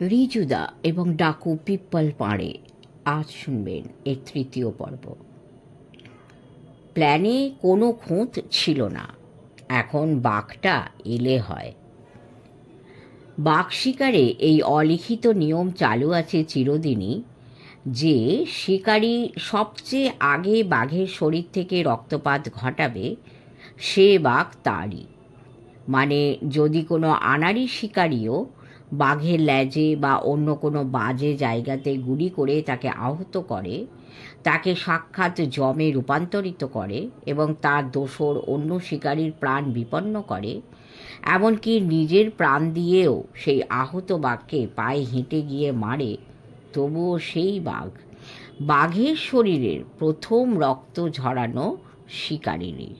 রিজুদা এবং ডাকু পিপ্পল পাড়ে আজ শুনবেন এর তৃতীয় পর্ব। প্ল্যানে কোনো খুঁত ছিল না, এখন বাঘটা এলে হয়। বাঘ শিকারে এই অলিখিত নিয়ম চালু আছে চিরদিনই যে শিকারী সবচেয়ে আগে বাঘের শরীর থেকে রক্তপাত ঘটাবে সে বাঘ তারই। মানে যদি কোনো আনাড়ি শিকারীও বাঘের লেজে বা অন্য কোনো বাজে জায়গাতে গুলি করে তাকে আহত করে, তাকে সাক্ষাৎ যমে রূপান্তরিত করে এবং তার দোসর অন্য শিকারীর প্রাণ বিপন্ন করে, এমনকি নিজের প্রাণ দিয়েও সেই আহত বাঘকে পায়ে হেঁটে গিয়ে মারে, তবুও সেই বাঘ বাঘের শরীরের প্রথম রক্ত ঝরানো শিকারীরই।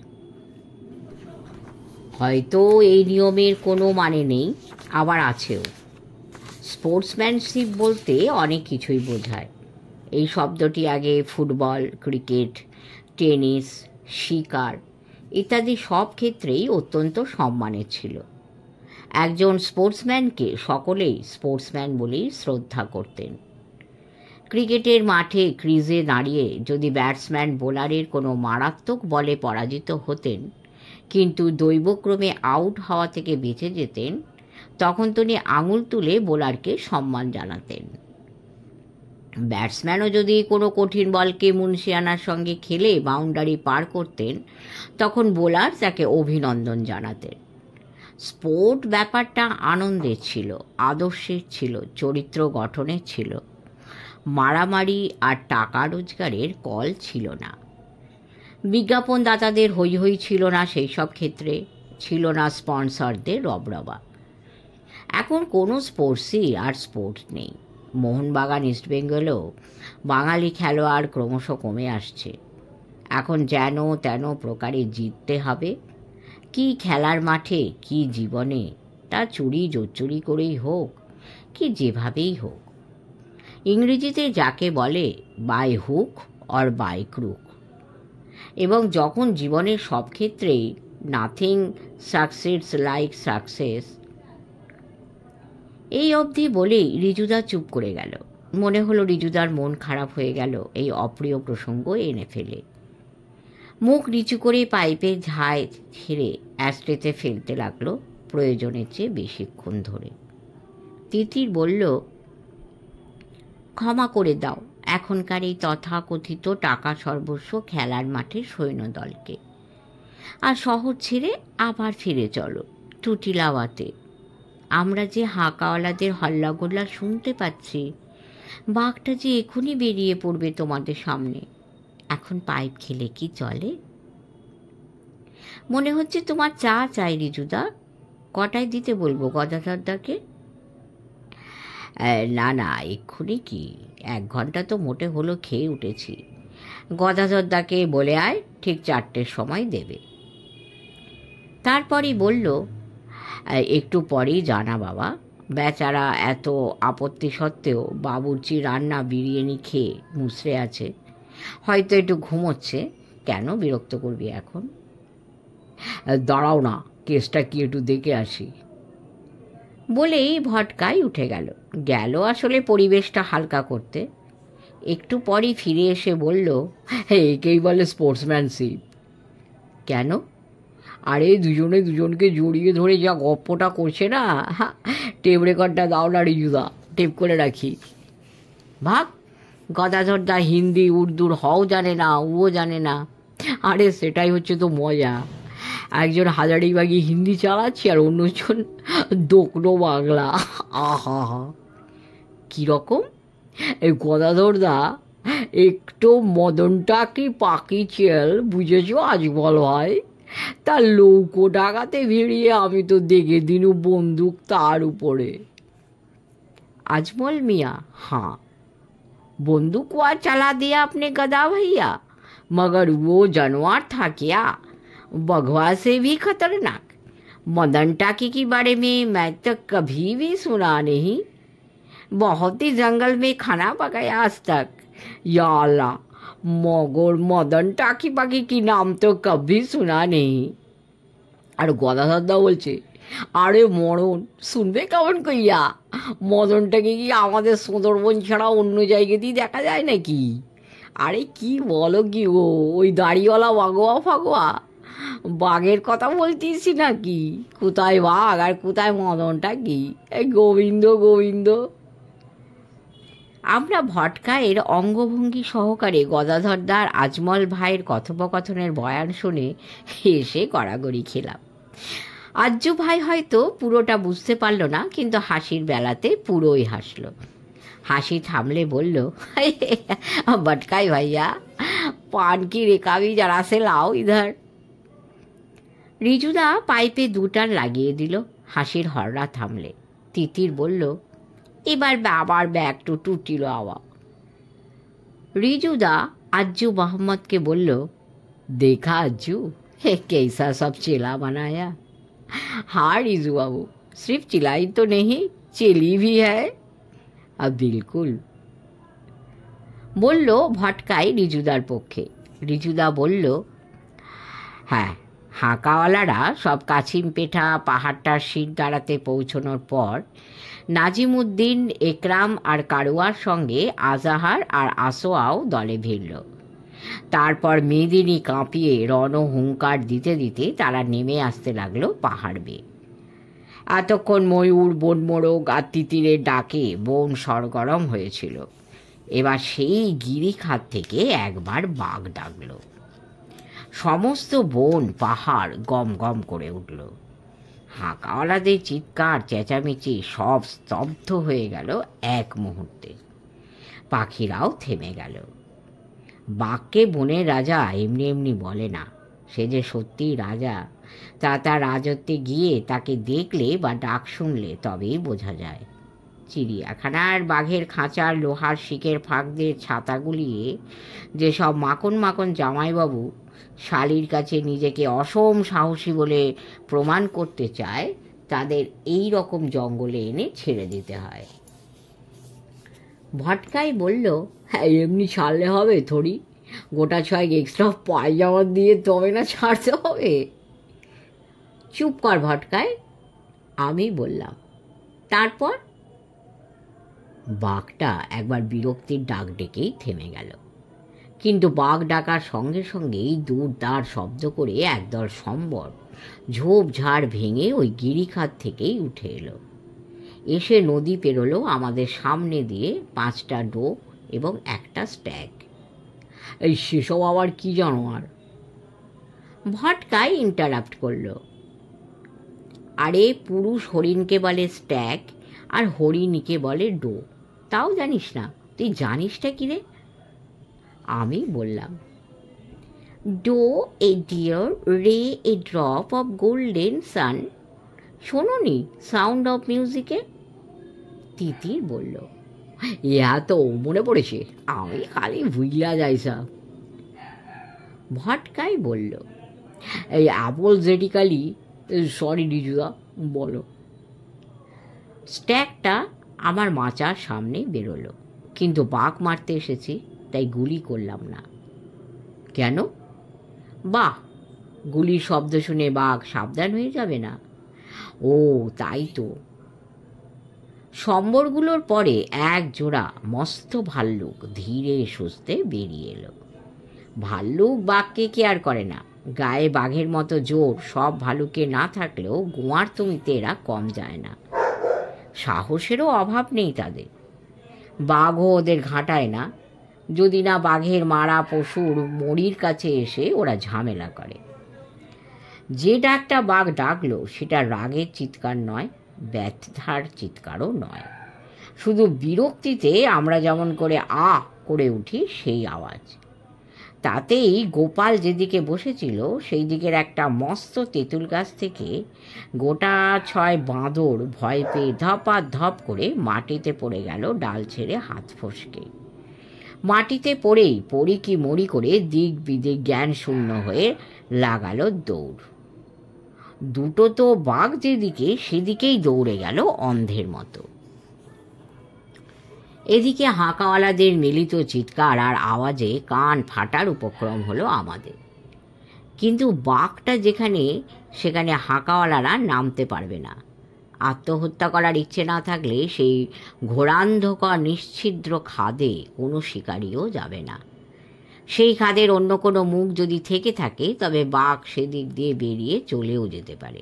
হয়তো এই নিয়মের কোনো মানে নেই, আবার আছেও। স্পোর্টসম্যানশিপ বলতে অনেক কিছুই বোঝায়। এই শব্দটি আগে ফুটবল, ক্রিকেট, টেনিস, শিকার ইত্যাদি সব ক্ষেত্রেই অত্যন্ত সম্মানের ছিল। একজন স্পোর্টসম্যানকে সকলেই স্পোর্টসম্যান বলেই শ্রদ্ধা করতেন। ক্রিকেটের মাঠে ক্রিজে দাঁড়িয়ে যদি ব্যাটসম্যান বোলারের কোনো মারাত্মক বলে পরাজিত হতেন কিন্তু দৈবক্রমে আউট হওয়া থেকে বেঁচে যেতেন, তখন তিনি আঙুল তুলে বোলারকে সম্মান জানাতেন। ব্যাটসম্যানও যদি কোনো কঠিন বলকে মুনশিয়ানার সঙ্গে খেলে বাউন্ডারি পার করতেন, তখন বোলার তাকে অভিনন্দন জানাতেন। স্পোর্ট ব্যাপারটা আনন্দের ছিল, আদর্শের ছিল, চরিত্র গঠনের ছিল। মারামারি আর টাকা রোজগারের কল ছিল না। বিজ্ঞাপনদাতাদের হৈ হৈ ছিল না সেই সব ক্ষেত্রে, ছিল না স্পন্সরদের রবরবা। এখন কোনো স্পোর্টসই আর স্পোর্টস নেই। মোহনবাগান ইস্টবেঙ্গলেও বাঙালি খেলোয়াড় ক্রমশ কমে আসছে। এখন যেন তেন প্রকারে জিততে হবে, কি খেলার মাঠে কি জীবনে, তা চুরি জোচ্চুরি করেই হোক কি যেভাবেই হোক। ইংরেজিতে যাকে বলে by hook or by crook. এবং যখন জীবনের সব ক্ষেত্রেই নাথিং সাকসিডস লাইক সাকসেস, এই অবধি বলেই রিজুদা চুপ করে গেল। মনে হলো রিজুদার মন খারাপ হয়ে গেল এই অপ্রিয় প্রসঙ্গ এনে ফেলে। মুখ নিচু করে পাইপের ঝাঁয় ছেড়ে অ্যাস্ট্রেতে ফেলতে লাগলো প্রয়োজনের চেয়ে বেশিক্ষণ ধরে। তিতির বলল, ক্ষমা করে দাও এখনকার এই তথাকথিত টাকা সর্বস্ব খেলার মাঠে সৈন্যদলকে, আর শহর ছেড়ে আবার ফিরে চলো টুটিলাওয়াতে। আমরা যে হাঁকাওয়ালাদের হল্লাগোল্লা শুনতে পাচ্ছি, বাঘটা যে এখনই বেরিয়ে পড়বে তোমাদের সামনে। এখন পাইপ খেলে কি চলে? মনে হচ্ছে তোমার চা চাই রিজুদা। কটায় দিতে বলবো গদাধরদাকে? না না, এক্ষুনি কি, 1 ঘন্টা তো মোটে হলো খেয়ে উঠেছি। গদাধরদাকে বলে আয়, ঠিক 4টের সময় দেবে। তারপরই বলল, একটু পরেই জানা বাবা। বেচারা এত আপত্তি সত্ত্বেও বাবুর্চি রান্না বিরিয়ানি খেয়ে মুসড়ে আছে, হয়তো একটু ঘুমোচ্ছে। কেন বিরক্ত করবি এখন? দাঁড়াও না, কেসটা কি একটু দেখে আসি। বলেই ভটকায় উঠে গেল আসলে পরিবেশটা হালকা করতে। একটু পরই ফিরে এসে বলল, একেই বলে স্পোর্টসম্যানশিপ। কেন? আরে দুজনে দুজনকে জড়িয়ে ধরে যা গপ্পটা করছে না, টেপ রেকর্ডটা দাও না রিজুদা, টেপ করে রাখি। ভাগ, গদাধরদা হিন্দি উর্দুর হও জানে না, ও জানে না। আরে সেটাই হচ্ছে তো মজা। একজন হাজারিবাগি হিন্দি চালাচ্ছে আর অন্যজন দোকনো বাংলা। আহা হা, কীরকম? এই গদাধরদা একটু মদনটা কি পাকি চেল বুঝেছ আজমল ভাই? তার লৌকো ডাকাতে ভিড়িয়ে আমি তো দেখে দিনু বন্দুক তার উপরে। आजमल मियाँ? हाँ, बंदूक हुआ चला दिया आपने गधा भैया, मगर वो जानवर था क्या, बघवा से भी खतरनाक? मदन टाकी के बारे में मैं तो कभी भी सुना नहीं, बहुत ही जंगल में खाना पकाया आज तक। या अल्लाह, मगर मदन टाकी पाकी की नाम तो कभी सुना नहीं। আর গদাধরদা বলছে, আরে মরণ, শুনবে কেমন কইয়া? মদনটাকে কি আমাদের সুন্দরবন ছাড়া অন্য জায়গাতেই দেখা যায় নাকি? আরে কি বলো কি গো, ওই দাড়িওয়ালা বাগোয়া ফাগোয়া বাঘের কথা বলতেছি নাকি? কোথায় বাঘ আর কোথায় মদনটা কি? এই গোবিন্দ গোবিন্দ। আমরা ভটকায়ের অঙ্গভঙ্গি সহকারে গদাধরদার আজমল ভাইয়ের কথোপকথনের বয়ান শুনে হেসে গড়াগড়ি খেলাম। আজ্জু ভাই হয়তো পুরোটা বুঝতে পারল না, কিন্তু হাসির বেলাতে পুরোই হাসলো। হাসি থামলে বলল, ভটকাই ভাইয়া, পান কি রেকাবি যারা সে লাও ইধার। রিজুদা পাইপে দুটার লাগিয়ে দিল। হাসির হররা থামলে। তিতির বলল, এবার বাবার ব্যাগ তো টুটিল আওয়া। রিজুদা আজ্জু মোহাম্মদকে বলল, দেখা আজ্জু, হে कैसा सब चेला बनाया। हाँ रिजू बाबू, सिर्फ चिल्लाई तो नहीं, चेली भी है। अब बिल्कुल, বলল ভটকাই রিজুদার পক্ষে। রিজুদা বলল, হ্যাঁ, হাঁকাওয়ালারা সব কাছিম পেঠা পাহাড়টার শির দাঁড়াতে পৌঁছনোর পর নাজিমুদ্দিন, একরাম আর কারুয়ার সঙ্গে আজাহার আর আসোয়াও দলে ভিড়ল। তারপর মেদিনী কাঁপিয়ে রণহুঙ্কার দিতে দিতে তারা নেমে আসতে লাগলো পাহাড় বেয়ে। এতক্ষণ ময়ূর, বনমোরগ আর তিতিরের ডাকে বন সরগরম হয়েছিল। এবার সেই গিরিখাত থেকে একবার বাঘ ডাকল। সমস্ত বন পাহাড় গম গম করে উঠল। হাঁকাওয়ালাদের চিৎকার চেঁচামেচি সব স্তব্ধ হয়ে গেল এক মুহূর্তে। পাখিরাও থেমে গেল। বাঘকে বনের রাজা এমনি এমনি বলে না, সে যে সত্যিই রাজা তা তার রাজত্বে গিয়ে তাকে দেখলে বা ডাক শুনলে তবেই বোঝা যায়। চিড়িয়াখানার বাঘের খাঁচার লোহার শিকের ফাঁক দিয়ে ছাতা গুলিয়ে যেসব মাখন মাখন জামাইবাবু শালির কাছে নিজেকে অসম সাহসী বলে প্রমাণ করতে চায়, তাদের এই রকম জঙ্গলে এনে ছেড়ে দিতে হয়। ভটকাই বলল, হ্যাঁ, এমনি ছাড়লে হবে থোড়ি? গোটা ছয়েক এক্সট্রা পায়জামা দিয়ে তবে না ছাড়তে হবে। চুপ কর ভটকাই, আমি বললাম। তারপর বাঘটা একবার বিরক্তির ডাক ডেকেই থেমে গেল, কিন্তু বাঘ ডাকার সঙ্গে সঙ্গেই দূর দাঁড় শব্দ করে একদল সম্বর ঝোপঝাড় ভেঙে ওই গিরিখাত থেকেই উঠে এলো। এসে নদী পেরোলো আমাদের সামনে দিয়ে 5টা ডোক এবং একটা স্ট্যাগ। এই সেসব আবার কি জানো? আর ভটকাই ইন্টারাপ্ট করল, আরে পুরুষ হরিণকে বলে স্ট্যাগ আর হরিণীকে বলে ডো, তাও জানিস না? তুই জানিসটা কি রে? আমি বললাম, do a deer, ray a drop of golden sun. শোনোনি সাউন্ড অফ মিউজিকে? তিতির বলল, ইহা তো মনে পড়েছে, আমি খালি ভুইলা যাই সব। ভটকাই বলল, এই অ্যাপোলজেটিক্যালি সরি রিজুদা, বলো। স্ট্যাগটা আমার মাচার সামনে বেরোলো, কিন্তু বাঘ মারতে এসেছি তাই গুলি করলাম না। কেন? বাহ, গুলির শব্দ শুনে বাঘ সাবধান হয়ে যাবে না? ও তাই তো। সম্বরগুলোর পরে এক জোড়া মস্ত ভাল্লুক ধীরে সুস্থে বেরিয়ে এলো। ভাল্লুক বাঘকে কেয়ার করে না, গায়ে বাঘের মতো জোর সব ভালুকে না থাকলেও গোয়ার তুমিতে এরা কম যায় না। সাহসেরও অভাব নেই তাদের। বাঘও ওদের ঘাঁটায় না, যদি না বাঘের মারা পশুর মরির কাছে এসে ওরা ঝামেলা করে। যে ডাকটা বাঘ ডাকলো সেটা রাগের চিৎকার নয়, ব্যথার চিৎকারও নয়, শুধু বিরক্তিতে আমরা যেমন করে আ করে উঠি সেই আওয়াজ। তাতেই গোপাল যেদিকে বসেছিল সেই দিকের একটা মস্ত তেঁতুল গাছ থেকে গোটা 6 বাঁদর ভয় পেয়ে ধপা ধপ করে মাটিতে পড়ে গেল ডাল ছেড়ে হাত ফসকে। মাটিতে পড়েই পড়ি কি মরি করে দিক বিদিক জ্ঞান শূন্য হয়ে লাগালো দৌড়। দুটো তো বাঘ যেদিকে সেদিকেই দৌড়ে গেল অন্ধের মতো। এদিকে হাঁকাওয়ালাদের মিলিত চিৎকার আর আওয়াজে কান ফাটার উপক্রম হলো আমাদের। কিন্তু বাঘটা যেখানে সেখানে হাঁকাওয়ালারা নামতে পারবে না। আত্মহত্যা করার ইচ্ছে না থাকলে সেই ঘোরান্ধকর নিশ্ছিদ্র খাদে কোনো শিকারিও যাবে না। সেই খাদের অন্য কোনো মুখ যদি থেকে থাকে তবে বাঘ সেদিক দিয়ে বেরিয়ে চলেও যেতে পারে।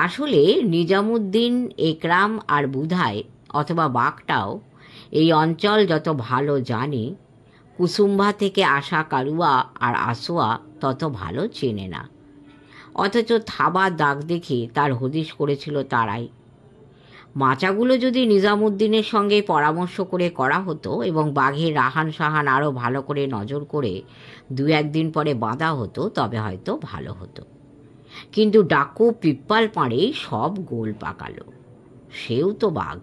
আসলে নিজামুদ্দিন, একরাম আর বুধাই অথবা বাঘটাও এই অঞ্চল যত ভালো জানে, কুসুম্ভা থেকে আসা কারুয়া আর আসোয়া তত ভালো চেনে না। অথচ থাবার দাগ দেখে তার হদিশ করেছিল তারাই। মাচাগুলো যদি নিজামুদ্দিনের সঙ্গে পরামর্শ করে করা হতো এবং বাঘের রাহান সাহান আরও ভালো করে নজর করে 2-1 দিন পরে বাঁধা হতো তবে হয়তো ভালো হতো। কিন্তু ডাকু পিপ্পাল পাড়ে সব গোল পাকালো। সেও তো বাঘ।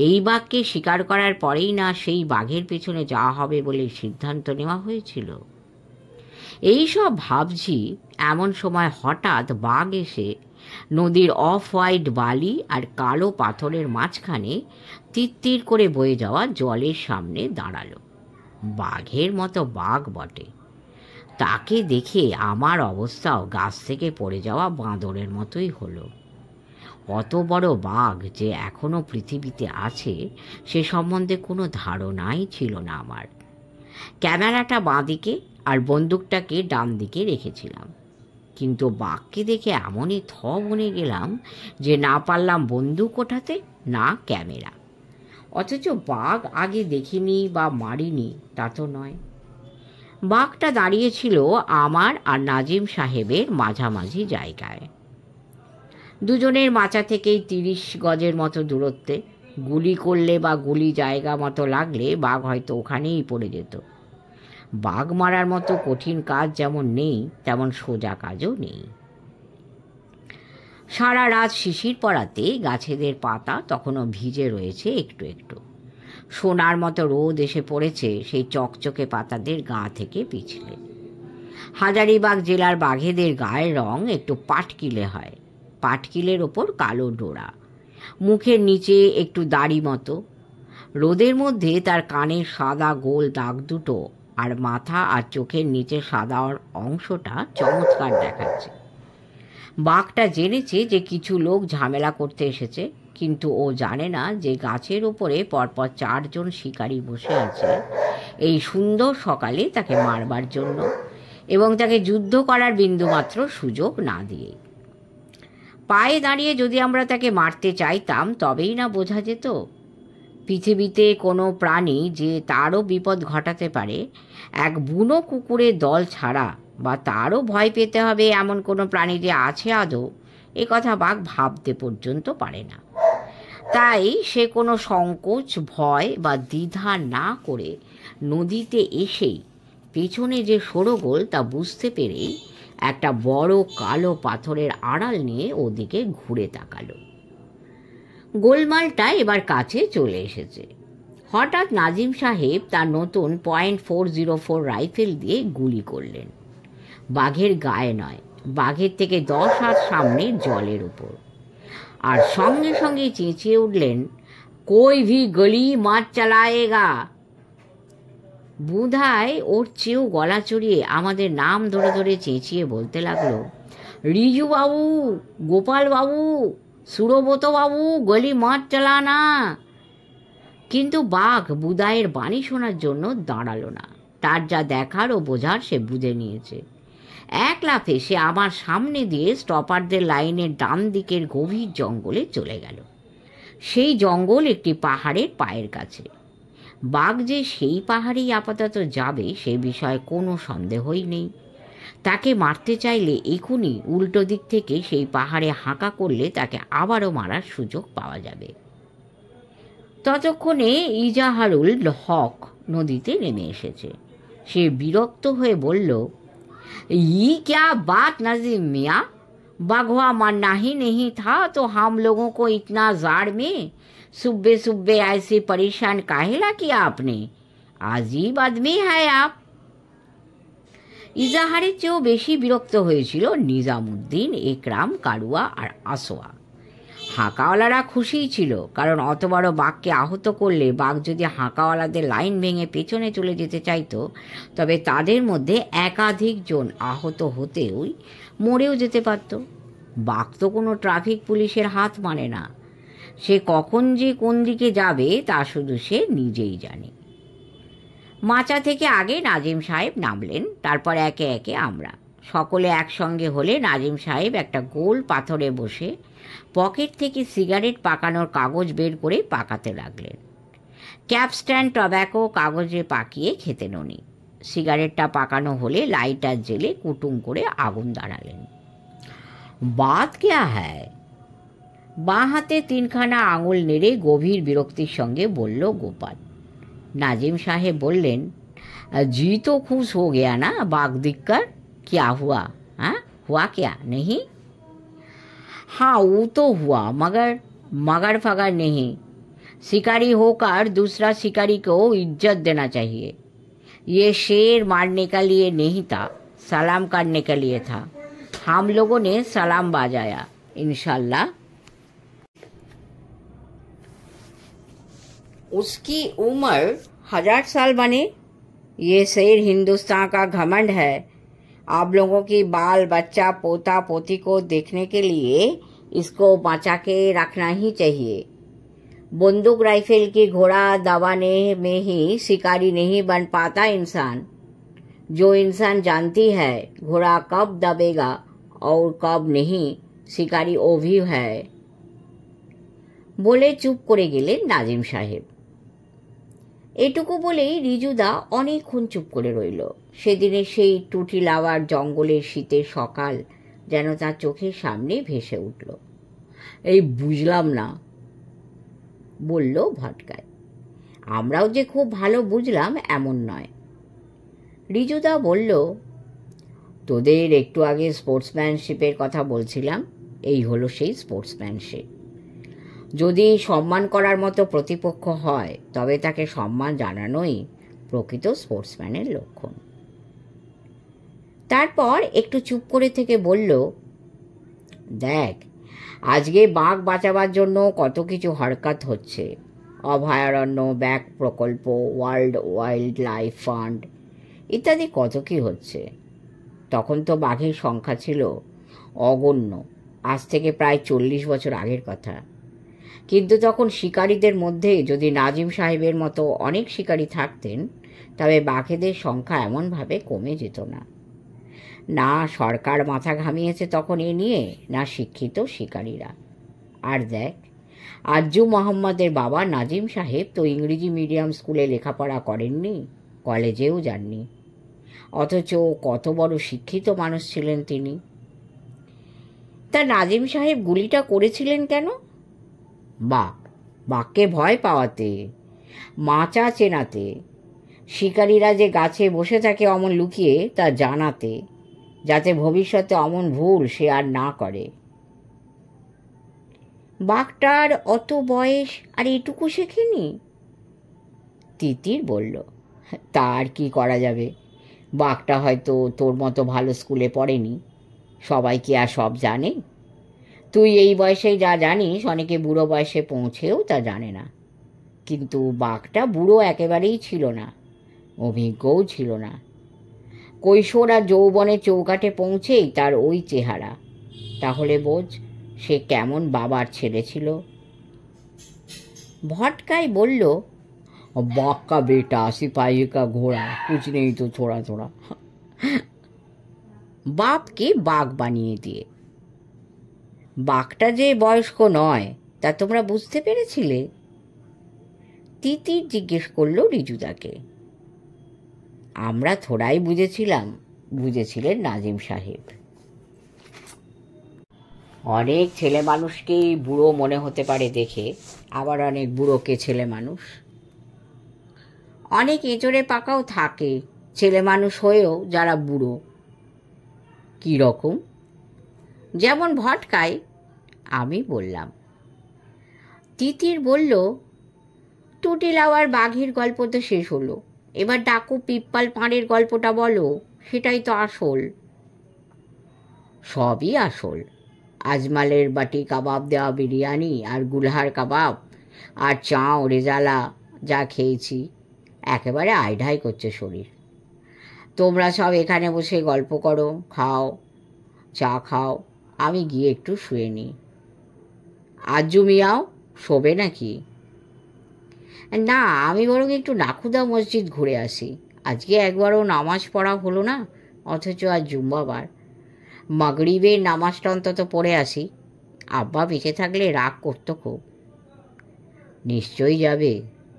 এই বাঘকে শিকার করার পরেই না সেই বাঘের পেছনে যাওয়া হবে বলে সিদ্ধান্ত নেওয়া হয়েছিল। এই সব ভাবছি, এমন সময় হঠাৎ বাঘ এসে নদীর অফ হোয়াইট বালি আর কালো পাথরের মাঝখানে তিত্তির করে বয়ে যাওয়া জলের সামনে দাঁড়ালো। বাঘের মতো বাঘ বটে। তাকে দেখে আমার অবস্থাও গাছ থেকে পড়ে যাওয়া বাঁদরের মতোই হলো। অত বড় বাঘ যে এখনো পৃথিবীতে আছে সে সম্বন্ধে কোনো ধারণাই ছিল না আমার। ক্যামেরাটা বাঁদিকে আর বন্দুকটাকে ডান দিকে রেখেছিলাম, কিন্তু বাঘকে দেখে এমনই বনে গেলাম যে না পারলাম বন্দুক ওঠাতে না ক্যামেরা। অথচ বাঘ আগে দেখিনি বা মারিনি তা তো নয়। বাঘটা দাঁড়িয়েছিল আমার আর নাজিম সাহেবের মাঝামাঝি জায়গায়। দুজনের মাচা থেকেই 30 গজের মতো দূরত্বে। গুলি করলে বা গুলি জায়গা মতো লাগলে বাঘ হয়তো ওখানেই পড়ে যেত। বাঘ মারার মতো কঠিন কাজ যেমন নেই তেমন সোজা কাজও নেই। সারা রাত শিশির পড়াতে গাছেদের পাতা তখনও ভিজে রয়েছে একটু একটু। সোনার মতো রোদ এসে পড়েছে সেই চকচকে পাতাদের গা থেকে পিছলে। হাজারিবাগ জেলার বাঘেদের গায়ের রং একটু পাটকিলে হয়। পাটকিলের ওপর কালো ডোরা, মুখের নিচে একটু দাড়ি মতো। রোদের মধ্যে তার কানের সাদা গোল দাগ দুটো আর মাথা আর চোখের নিচে সাদা অংশটা চমৎকার দেখাচ্ছে। বাঘটা জেনেছে যে কিছু লোক ঝামেলা করতে এসেছে, কিন্তু ও জানে না যে গাছের ওপরে পরপর 4 জন শিকারী বসে আছে এই সুন্দর সকালে তাকে মারবার জন্য, এবং তাকে যুদ্ধ করার বিন্দুমাত্র সুযোগ না দিয়ে। পায়ে দাঁড়িয়ে যদি আমরা তাকে মারতে চাইতাম তবেই না বোঝা যেত। পৃথিবীতে কোনো প্রাণী যে তারও বিপদ ঘটাতে পারে, এক বুনো কুকুরের দল ছাড়া বা তারও ভয় পেতে হবে এমন কোনো প্রাণী যে আছে আদৌ, এ কথা বাঘ ভাবতে পর্যন্ত পারে না। তাই সে কোনো সংকোচ, ভয় বা দ্বিধা না করে নদীতে এসেই পেছনে যে সরগোল তা বুঝতে পেরেই একটা বড় কালো পাথরের আড়াল নিয়ে ওদিকে ঘুরে তাকালো। গোলমালটা এবার কাছে চলে এসেছে। হঠাৎ নাজিম সাহেব তার নতুন .404 রাইফেল দিয়ে গুলি করলেন। বাঘের গায়ে নয়, বাঘের থেকে 10 হাত সামনে জলের উপর। আর সঙ্গে সঙ্গে চেঁচিয়ে উঠলেন, কোই ভি গলি মাছ চালায়েগা। বুধাই ওর চেয়েও গলা চড়িয়ে আমাদের নাম ধরে ধরে চেঁচিয়ে বলতে লাগলো, রিজু বাবু, গোপাল বাবু, সুরব্রত বাবু, গলি মাছ চালানা। কিন্তু বাঘ বুধাইয়ের বাণী শোনার জন্য দাঁড়ালো না। তার যা দেখার ও বোঝার সে বুঝে নিয়েছে। এক লাফে সে আমার সামনে দিয়ে স্টপারদের লাইনের ডান দিকের গভীর জঙ্গলে চলে গেল। সেই জঙ্গল একটি পাহাড়ের পায়ের কাছে। বাঘ যে সেই পাহাড়েই আপাতত যাবে সে বিষয়ে কোনো সন্দেহই নেই। তাকে মারতে চাইলে এখনই উল্টো দিক থেকে সেই পাহাড়ে হাঁকা করলে তাকে আবারও মারার সুযোগ পাওয়া যাবে। ততক্ষণে ইজাহারুল হক নদীতে নেমে এসেছে। সে বিরক্ত হয়ে বলল, ই क्या बात नजीम मियाँ, बाघवा मरना ही नहीं था तो हम लोगों को इतना जाड़ में सुबह सुबह ऐसे परेशान काहेला किया आपने? अजीब आदमी है आप। ইজাহারের চেয়েও বেশি বিরক্ত হয়েছিল নিজামুদ্দিন, একরাম, কারুয়া আর আসোয়া। হাঁকাওয়ালারা খুশিই ছিল, কারণ অত বড় বাঘকে আহত করলে বাঘ যদি হাঁকাওয়ালাদের লাইন ভেঙে পেছনে চলে যেতে চাইতো, তবে তাদের মধ্যে একাধিক জন আহত হতেও মরেও যেতে পারত। বাঘ তো কোনো ট্রাফিক পুলিশের হাত মানে না। সে কখন যে কোন দিকে যাবে তা শুধু সে নিজেই জানে। মাচা থেকে আগে নাজিম সাহেব নামলেন, তারপর একে একে আমরা। সকলে একসঙ্গে হলে নাজিম সাহেব একটা গোল পাথরে বসে পকেট থেকে সিগারেট পাকানোর কাগজ বের করে পাকাতে লাগলেন। ক্যাপস্ট্যান্ড টব্যাকো কাগজে পাকিয়ে খেতেন উনি। সিগারেটটা পাকানো হলে লাইটার জেলে কুটুম করে আগুন দাঁড়ালেন। বাত ক্যা হ্যায়? বাঁ হাতে তিনখানা আঙুল নেড়ে গভীর বিরক্তির সঙ্গে বলল গোপাল। नाजिम साहेब बोलें, जी तो खुश हो गया ना बाघ दिखकर? क्या हुआ? हाँ, हुआ क्या नहीं? हाँ, वो तो हुआ, मगर फगर नहीं। शिकारी होकर दूसरा शिकारी को इज्जत देना चाहिए। ये शेर मारने के लिए नहीं था, सलाम करने के लिए था। हम लोगों ने सलाम बजाया। इंशाल्लाह उसकी उम्र 1000 साल बने। ये शेर हिंदुस्तान का घमंड है। आप लोगों की बाल बच्चा पोता पोती को देखने के लिए इसको बचा के रखना ही चाहिए। बंदूक राइफल की घोड़ा दबाने में ही शिकारी नहीं बन पाता इंसान। जो इंसान जानती है घोड़ा कब दबेगा और कब नहीं, शिकारी वो भी है। बोले चुप करे गेलेन नाजिम साहेब। এটুকু বলেই রিজুদা অনেকক্ষণ চুপ করে রইল। সেদিনের সেই টুটি লাওয়ার জঙ্গলের শীতের সকাল যেন তার চোখের সামনে ভেসে উঠল। এই বুঝলাম না, বলল ভটকায়। আমরাও যে খুব ভালো বুঝলাম এমন নয়। রিজুদা বলল, তোদের একটু আগে স্পোর্টসম্যানশিপের কথা বলছিলাম, এই হলো সেই স্পোর্টসম্যানশিপ। যদি সম্মান করার মতো প্রতিপক্ষ হয় তবে তাকে সম্মান জানানোই প্রকৃত স্পোর্টসম্যানের লক্ষণ। তারপর একটু চুপ করে থেকে বলল, দেখ, আজকে বাঘ বাঁচাবার জন্য কত কিছু হরকত হচ্ছে। অভয়ারণ্য, ব্যাঘ প্রকল্প, ওয়ার্ল্ড ওয়াইল্ড লাইফ ফান্ড ইত্যাদি কত কি হচ্ছে। তখন তো বাঘের সংখ্যা ছিল অগণ্য, আজ থেকে প্রায় 40 বছর আগের কথা। কিন্তু তখন শিকারীদের মধ্যে যদি নাজিম সাহেবের মতো অনেক শিকারী থাকতেন তবে বাঘেদের সংখ্যা এমনভাবে কমে যেত না। না সরকার মাথা ঘামিয়েছে তখন এ নিয়ে, না শিক্ষিত শিকারীরা। আর দেখ, আজ্জু মোহাম্মদের বাবা নাজিম সাহেব তো ইংরেজি মিডিয়াম স্কুলে লেখাপড়া করেননি, কলেজেও যাননি, অথচ কত বড় শিক্ষিত মানুষ ছিলেন তিনি। তা নাজিম সাহেব গুলিটা করেছিলেন কেন? বাঘকে ভয় পাওয়াতে, মাচা চেনাতে, শিকারীরা যে গাছে বসে থাকে অমন লুকিয়ে তা জানাতে, যাতে ভবিষ্যতে অমন ভুল সে আর না করে। বাঘটার অত বয়স আর এটুকু শেখেনি? তিতির বলল, তা আর কি করা যাবে, বাঘটা হয়তো তোর মতো ভালো স্কুলে পড়েনি, সবাই কি আর সব জানে? তুই এই বয়সেই যা জানিস অনেকে বুড়ো বয়সে পৌঁছেও তা জানে না। কিন্তু বাঘটা বুড়ো একেবারেই ছিল না, অভিজ্ঞও ছিল না। কৈশোর আর যৌবনের চৌকাঠে পৌঁছেই তার ওই চেহারা। তাহলে বোঝ সে কেমন বাবার ছেলে ছিল। ভটকাই বলল, बाघ का बेटा, सिपाही का घोड़ा, कुछ नहीं तो थोड़ा थोड़ा। বাপকে বাঘ বানিয়ে দিয়ে। বাঘটা যে বয়স্ক নয় তা তোমরা বুঝতে পেরেছিলে? তিতির জিজ্ঞেস করল রিজুদাকে। আমরা থোড়াই বুঝেছিলাম, বুঝেছিলেন নাজিম সাহেব। অনেক ছেলে মানুষকেই বুড়ো মনে হতে পারে দেখে, আবার অনেক বুড়োকে ছেলে মানুষ। অনেক এঁচড়ে পাকাও থাকে ছেলে মানুষ হয়েও যারা বুড়ো। কী রকম? যেমন ভটকায়, আমি বললাম। তিতির বলল, টুটি লাওয়ার বাঘের গল্প তো শেষ হলো, এবার ডাকু পিপ্পাল পাড়ের গল্পটা বলো, সেটাই তো আসল। সবই আসল, আজমালের বাটি কাবাব দেওয়া বিরিয়ানি আর গুলহার কাবাব আর চাও রেজালা যা খেয়েছি, একেবারে আইঢাই করছে শরীর। তোমরা সব এখানে বসে গল্প করো, খাও, চা খাও, আমি গিয়ে একটু শুয়ে নিই। আজু মিয়াও শোবে নাকি? না, আমি বরং একটু নাখুদা মসজিদ ঘুরে আসি। আজকে একবারও নামাজ পড়া হলো না, অথচ আজ জুম্মাবার। মাগরিবের নামাজটা অন্তত পড়ে আসি। আব্বা বেঁচে থাকলে রাগ করতো খুব। নিশ্চয়ই যাবে।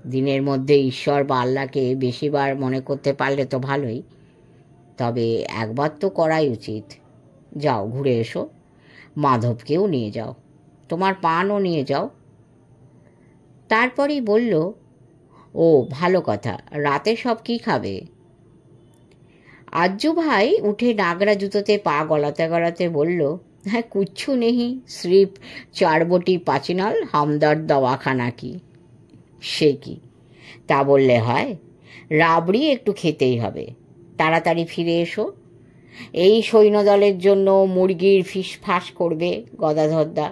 দিনের মধ্যে ঈশ্বর বা আল্লাহকে বেশিবার মনে করতে পারলে তো ভালোই, তবে একবার তো করাই উচিত। যাও ঘুরে এসো, মাধবকেও নিয়ে যাও, তোমার পানও নিয়ে যাও। তারপরেই বলল, ও ভালো কথা, রাতে সব কি খাবে? আজ্জু ভাই উঠে নাগরা জুতোতে পা গলাতে গলাতে বলল, হ্যাঁ কুচ্ছু নেহি, সির্ফ 4 বটি পাচিনাল হামদর্দ দওয়াখানা কি। সে কি, তা বললে হয়? রাবড়ি একটু খেতেই হবে। তাড়াতাড়ি ফিরে এসো। এই সৈন্যদলের জন্য মুরগির ফিসফাস করবে গদাধরদা।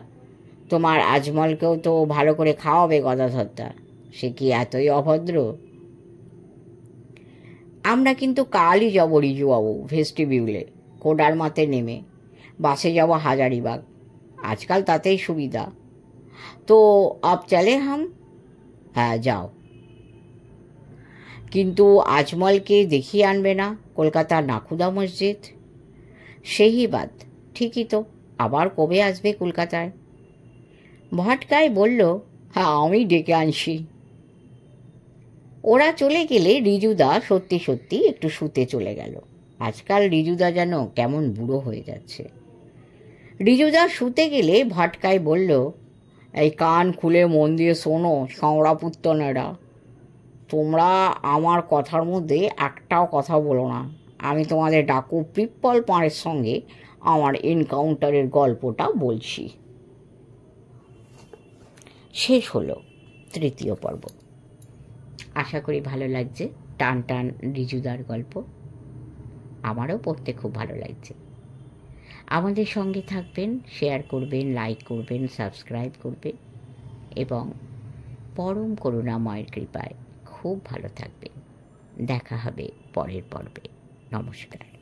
তোমার আজমলকেও তো ভালো করে খাওয়াবে গদাধরদা। সে কি এতই অভদ্র? আমরা কিন্তু কালই যাব রিজুবাবু, ভেস্টিবিউলে কোডার মাতে নেমে বাসে যাব হাজারিবাগ। আজকাল তাতেই সুবিধা। তো আপ চলে হাম? হ্যাঁ যাও। কিন্তু আজমলকে দেখিয়ে আনবে না কলকাতার নাখুদা মসজিদ? সেই বাদ, ঠিকই তো। আবার কবে আসবে কলকাতায়? ভটকাই বলল, হ্যাঁ আমি ডেকে আনছি। ওরা চলে গেলে রিজুদা সত্যি সত্যি একটু শুতে চলে গেল। আজকাল রিজুদা যেন কেমন বুড়ো হয়ে যাচ্ছে। রিজুদা শুতে গেলে ভটকাই বলল, এই কান খুলে মন দিয়ে শোনো সংরাপুত্তনেরা, তোমরা আমার কথার মধ্যে একটাও কথা বলো না। আমি তোমাদের ডাকু পিপ্পল পাঁড়ের সঙ্গে আমার এনকাউন্টারের গল্পটা বলছি। শেষ হলো 3য় পর্ব। আশা করি ভালো লাগছে। টান টান রিজুদার গল্প আমারও পড়তে খুব ভালো লাগছে। আমাদের সঙ্গে থাকবেন, শেয়ার করবেন, লাইক করবেন, সাবস্ক্রাইব করবেন এবং পরম করুণাময়ের কৃপায় খুব ভালো থাকবেন। দেখা হবে পরের পর্বে। নমস্কার।